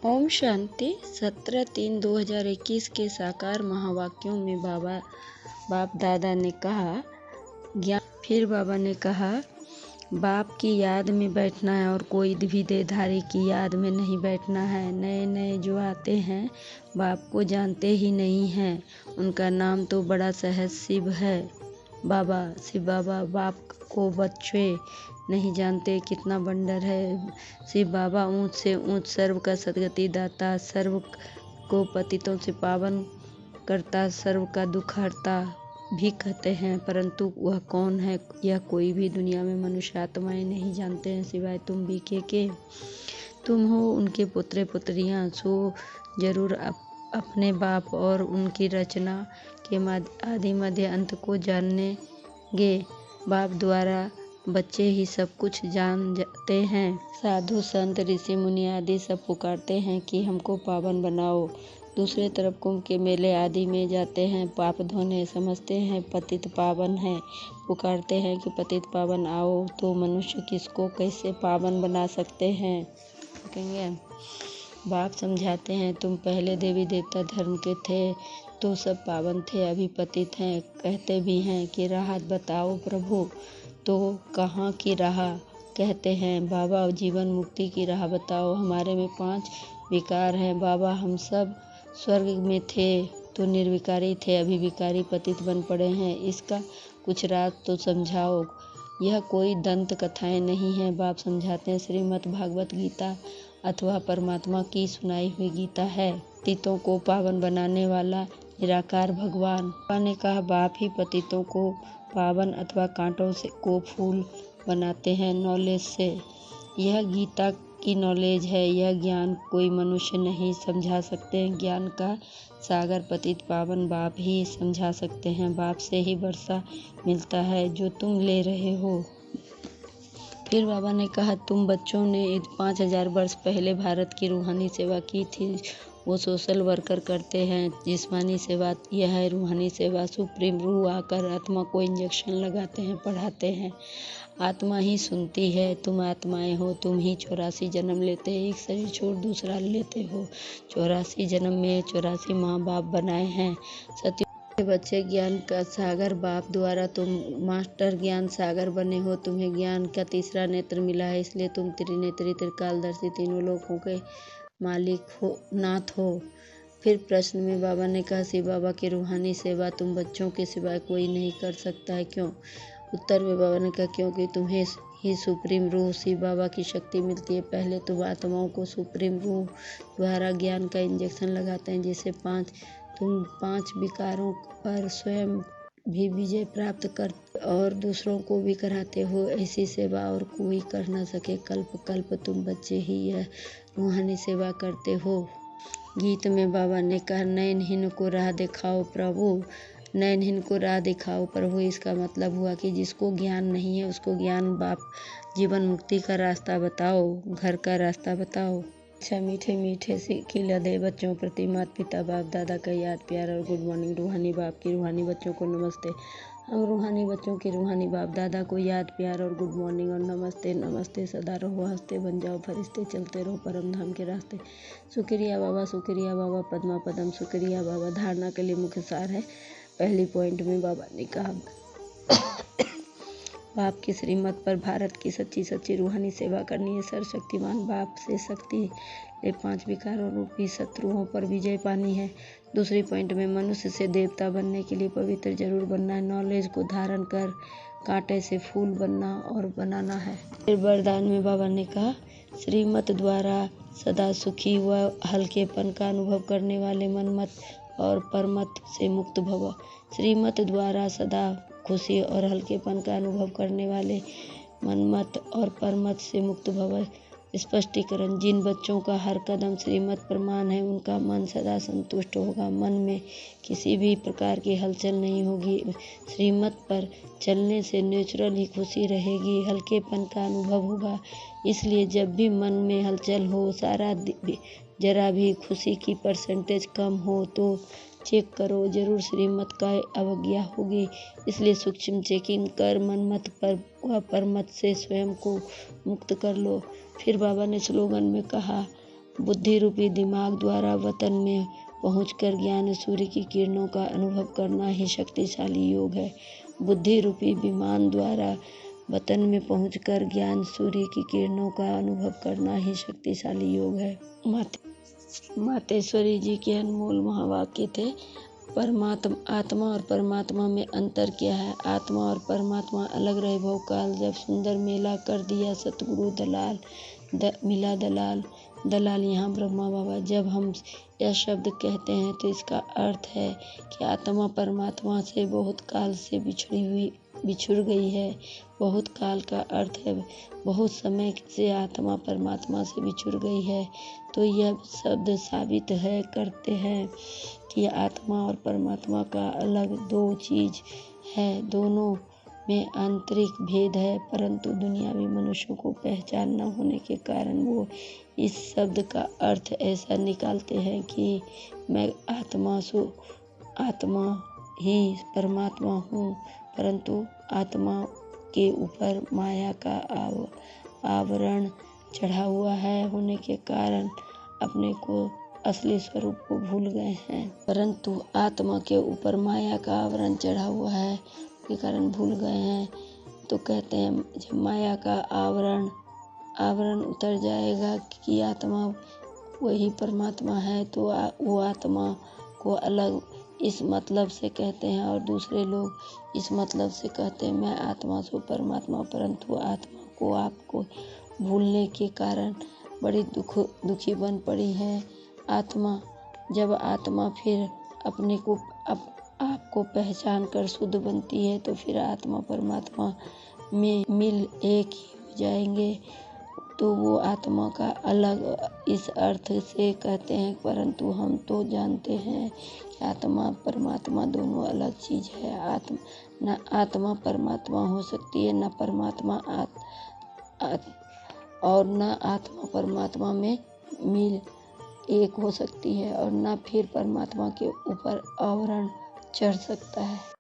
ओम शांति। 17/3/2021 के साकार महावाक्यों में बाप दादा ने कहा ज्ञान। फिर बाबा ने कहा बाप की याद में बैठना है और कोई भी देहधारी की याद में नहीं बैठना है। नए नए जो आते हैं बाप को जानते ही नहीं हैं, उनका नाम तो बड़ा सहज शिव है। शिव बाबा बाप को बच्चे नहीं जानते, कितना बंडर है। शिव बाबा ऊंच से ऊंच सर्व का सदगति दाता, सर्व को पतितों से पावन करता, सर्व का दुख हरता भी कहते हैं, परंतु वह कौन है यह कोई भी दुनिया में मनुष्य आत्माएं नहीं जानते हैं, सिवाय तुम भी के। तुम हो उनके पुत्र पुत्रियां, सो जरूर अपने बाप और उनकी रचना के आदि मध्य अंत को जानेंगे। बाप द्वारा बच्चे ही सब कुछ जान जाते हैं। साधु संत ऋषि मुनि आदि सब पुकारते हैं कि हमको पावन बनाओ। दूसरे तरफ कुंभ के मेले आदि में जाते हैं, पाप धोने, समझते हैं पतित पावन है, पुकारते हैं कि पतित पावन आओ। तो मनुष्य किसको कैसे पावन बना सकते हैं? कहेंगे बाप समझाते हैं तुम पहले देवी देवता धर्म के थे तो सब पावन थे, अभी पतित हैं। कहते भी हैं कि राह बताओ प्रभु, तो कहाँ की राह? कहते हैं बाबा जीवन मुक्ति की राह बताओ। हमारे में 5 विकार हैं बाबा, हम सब स्वर्ग में थे तो निर्विकारी थे, अभी विकारी पतित बन पड़े हैं, इसका कुछ राज तो समझाओ। यह कोई दंत कथाएं नहीं है, बाप समझाते हैं श्रीमद् भागवत गीता अथवा परमात्मा की सुनाई हुई गीता है। पतितों को पावन बनाने वाला निराकार भगवान। बाबा ने कहा बाप ही पतितों को पावन अथवा कांटों से को फूल बनाते हैं नॉलेज से। यह गीता की नॉलेज है, यह ज्ञान कोई मनुष्य नहीं समझा सकते हैं। ज्ञान का सागर पतित पावन बाप ही समझा सकते हैं। बाप से ही वर्षा मिलता है जो तुम ले रहे हो। फिर बाबा ने कहा तुम बच्चों ने 5000 वर्ष पहले भारत की रूहानी सेवा की थी, वो सोशल वर्कर करते हैं। जिस्मानी सेवा यह है, रूहानी सेवा सुप्रीम रूह आकर आत्मा को इंजेक्शन लगाते हैं, पढ़ाते हैं, आत्मा ही सुनती है। तुम आत्माएं हो, तुम ही 84 जन्म लेते, एक शरीर छोड़ दूसरा लेते हो। 84 जन्म में 84 माँ बाप बनाए हैं। सत्य बच्चे ज्ञान का सागर बाप द्वारा तुम मास्टर ज्ञान सागर बने हो। तुम्हें ज्ञान का तीसरा नेत्र मिला है, इसलिए तुम त्रिनेत्री त्रिकालदर्शी तीनों लोकों के मालिक हो, नाथ हो। फिर प्रश्न में बाबा ने कहा शिव बाबा की रूहानी सेवा तुम बच्चों के सिवाय कोई नहीं कर सकता है, क्यों? उत्तर में बाबा ने कहा क्योंकि तुम्हें ही सुप्रीम रूह शिव बाबा की शक्ति मिलती है। पहले तुम आत्माओं को सुप्रीम रूह द्वारा ज्ञान का इंजेक्शन लगाते हैं, जिससे तुम 5 विकारों पर स्वयं भी विजय प्राप्त कर और दूसरों को भी कराते हो। ऐसी सेवा और कोई कर न सके। कल्प कल्प तुम बच्चे ही यह रूहानी सेवा करते हो। गीत में बाबा ने कहा नयनहीन को राह दिखाओ प्रभु, नयनहीन को राह दिखाओ प्रभु। इसका मतलब हुआ कि जिसको ज्ञान नहीं है उसको ज्ञान बाप जीवन मुक्ति का रास्ता बताओ, घर का रास्ता बताओ। अच्छा मीठे मीठे से खिला दे बच्चों प्रति माता पिता बाप दादा का याद प्यार और गुड मॉर्निंग। रूहानी बाप की रूहानी बच्चों को नमस्ते। हम रूहानी बच्चों के रूहानी बाप दादा को याद प्यार और गुड मॉर्निंग और नमस्ते। नमस्ते सदा रहो हंसते, बन जाओ फरिश्ते, चलते रहो परम धाम के रास्ते। शुक्रिया बाबा पद्मा पदम शुक्रिया बाबा। धारणा के लिए मुख्य सार है। पहली पॉइंट में बाबा ने कहा बाप की श्रीमत पर भारत की सच्ची रूहानी सेवा करनी है। सर्वशक्तिमान बाप से शक्ति ले 5 विकारों रूपी शत्रुओं पर विजय पानी है। दूसरी पॉइंट में मनुष्य से देवता बनने के लिए पवित्र जरूर बनना है। नॉलेज को धारण कर कांटे से फूल बनना और बनाना है। फिर वरदान में बाबा ने कहा श्रीमत द्वारा सदा सुखी व हल्केपन का अनुभव करने वाले मनमत और परमत से मुक्त भव। श्रीमत द्वारा सदा खुशी और हल्केपन का अनुभव करने वाले मनमत और परमत से मुक्त भव। स्पष्टीकरण जिन बच्चों का हर कदम श्रीमत प्रमाण है उनका मन सदा संतुष्ट होगा, मन में किसी भी प्रकार की हलचल नहीं होगी। श्रीमत पर चलने से नेचुरल ही खुशी रहेगी, हल्केपन का अनुभव होगा। इसलिए जब भी मन में हलचल हो, जरा भी खुशी की परसेंटेज कम हो तो चेक करो, जरूर श्रीमत का अवज्ञा होगी। इसलिए सूक्ष्म चेकिंग कर मनमत पर व परमत से स्वयं को मुक्त कर लो। फिर बाबा ने स्लोगन में कहा बुद्धि रूपी दिमाग द्वारा वतन में पहुंचकर ज्ञान सूर्य की किरणों का अनुभव करना ही शक्तिशाली योग है। बुद्धि रूपी विमान द्वारा वतन में पहुंचकर ज्ञान सूर्य की किरणों का अनुभव करना ही शक्तिशाली योग है। मातेश्वरी जी के अनमोल महावाक्य थे। आत्मा और परमात्मा में अंतर क्या है? आत्मा और परमात्मा अलग रहे बहुकाल, जब सुंदर मेला कर दिया सतगुरु मिला दलाल यहाँ ब्रह्मा बाबा। जब हम यह शब्द कहते हैं तो इसका अर्थ है कि आत्मा परमात्मा से बहुत काल से बिछुड़ गई है। बहुत काल का अर्थ है बहुत समय से आत्मा परमात्मा से बिछुड़ गई है। तो यह शब्द साबित करते हैं कि आत्मा और परमात्मा का अलग दो चीज है। दोनों में आंतरिक भेद है, परंतु दुनियावी मनुष्यों को पहचान न होने के कारण वो इस शब्द का अर्थ ऐसा निकालते हैं कि मैं आत्मा ही परमात्मा हूँ, परंतु आत्मा के ऊपर माया का आवरण चढ़ा हुआ है होने के कारण अपने को असली स्वरूप को भूल गए हैं। परंतु आत्मा के ऊपर माया का आवरण चढ़ा हुआ है के कारण भूल गए हैं। तो कहते हैं जब माया का आवरण उतर जाएगा कि आत्मा वही परमात्मा है, तो वो आत्मा को अलग इस मतलब से कहते हैं और दूसरे लोग इस मतलब से कहते हैं मैं आत्मा सो परमात्मा। परंतु आत्मा को आपको भूलने के कारण बड़ी दुखी बन पड़ी है। जब आत्मा फिर अपने को आपको पहचान कर शुद्ध बनती है तो फिर आत्मा परमात्मा में मिल एक ही हो जाएंगे। तो वो आत्मा का अलग इस अर्थ से कहते हैं, परंतु हम तो जानते हैं कि आत्मा परमात्मा दोनों अलग चीज है। न आत्मा परमात्मा हो सकती है, न परमात्मा और न आत्मा परमात्मा में मिल एक हो सकती है, और न फिर परमात्मा के ऊपर आवरण चढ़ सकता है।